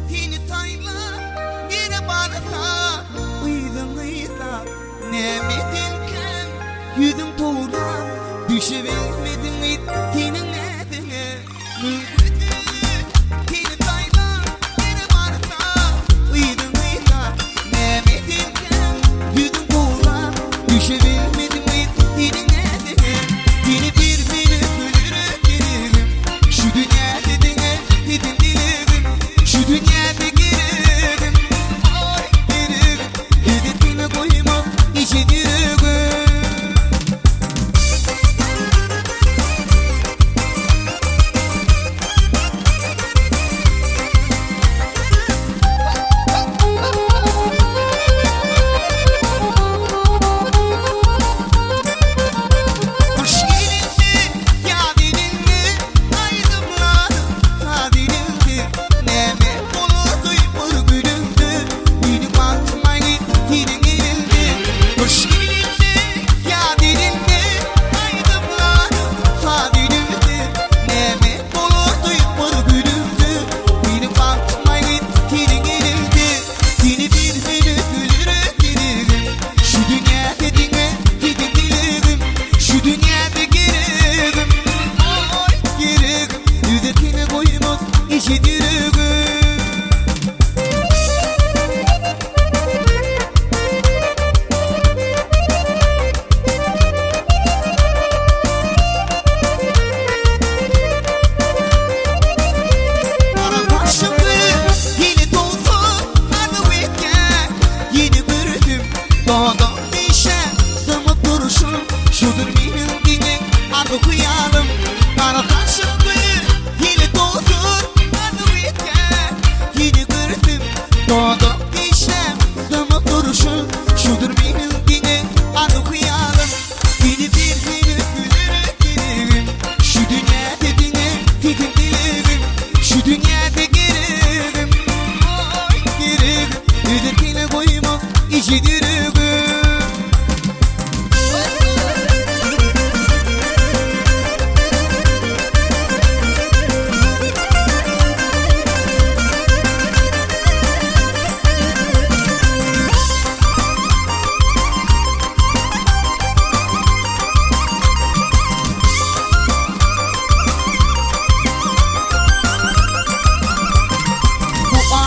Tini tayla bir barata uydun ıyla nemedin ken yüzüm tuğla düşebilmedin ittinin nedine Tini tayla bir barata uydun ıyla nemedin ken yüzüm tuğla düşebilmedin ittinin nedine Yeni bir beni ölürüm gelirim şu dünya dediğine gidin dilerim şu dünyada girerim oy girerim hedefine koymam işe direrim Okuyalım kara taşıklı yine doğdur adı yeter yine gördüm doğdum dişem damak duruşun şudur bildiğine adı okuyalım yine bir günü gülürük girerim şu dünya dediğine gidin dilerim şu dünyada girerim oy girerim ödekine koymam işi direrim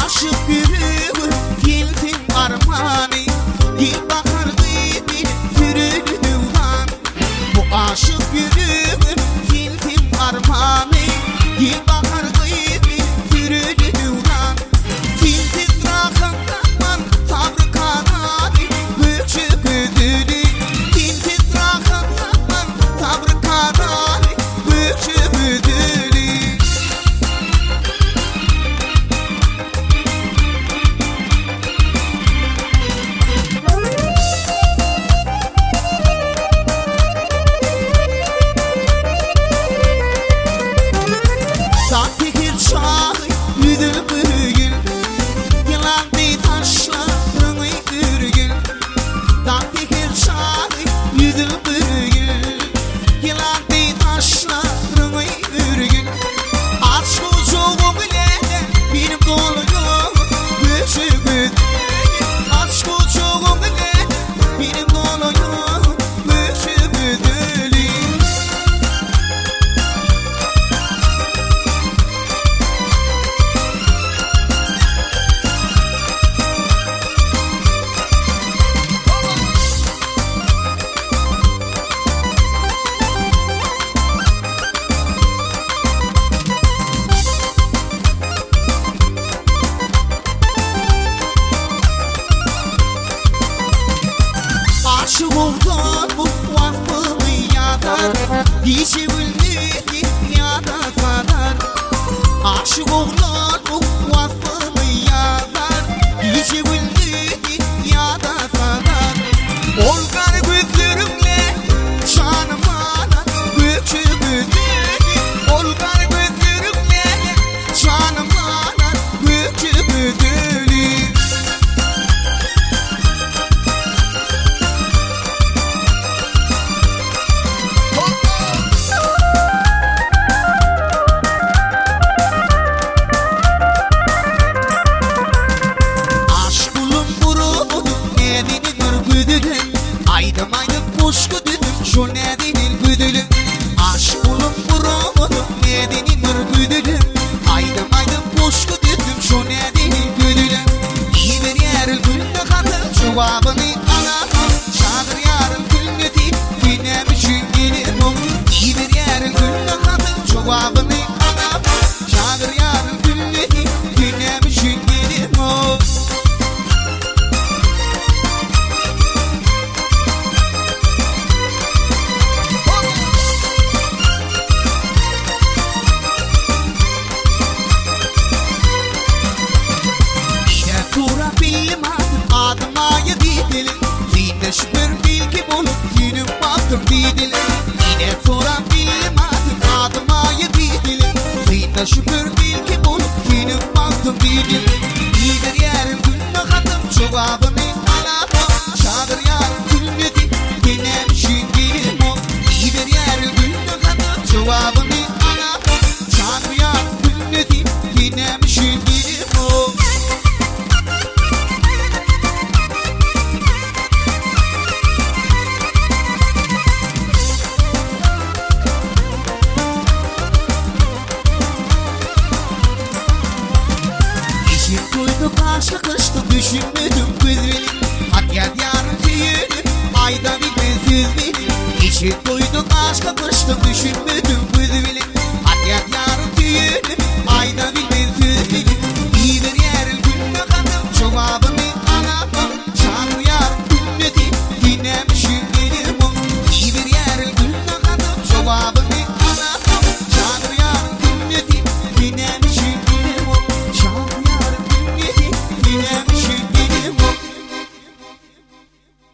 Aşık yürüyor gildin armani Dil bakardı bir sürülü duvan Bu aşık yürüyor gildin armani Dil bakardı bir sürülü duvan Filsiz rakımdan sabrı kanani Büyük ödülü Filsiz rakımdan sabrı kanani Büyük ödülü cevabını alamam. Çağır yarın günleri dinlemişim gelim o. Tura bilmez adıma yedidilim. Zine şükür bilgi bulup günüm baktım didilim. Yine tura bilmez adıma yedidilim. Zine şükür bilgi bulup günüm baktım didilim. İyidir yarın günü katım cevabını alamam. Çağır yarın günü dinlemişim gelim o. İyidir yarın günü katım cevabını alamam. Çağır yarın günü dinlemişim gelim o. Duyduk aşkı kıştı düşünmedim güzeli. Hak gel yarın tüyünü ayda bir bezizli. İşit duyduk aşkı kıştı düşünmedim güzeli.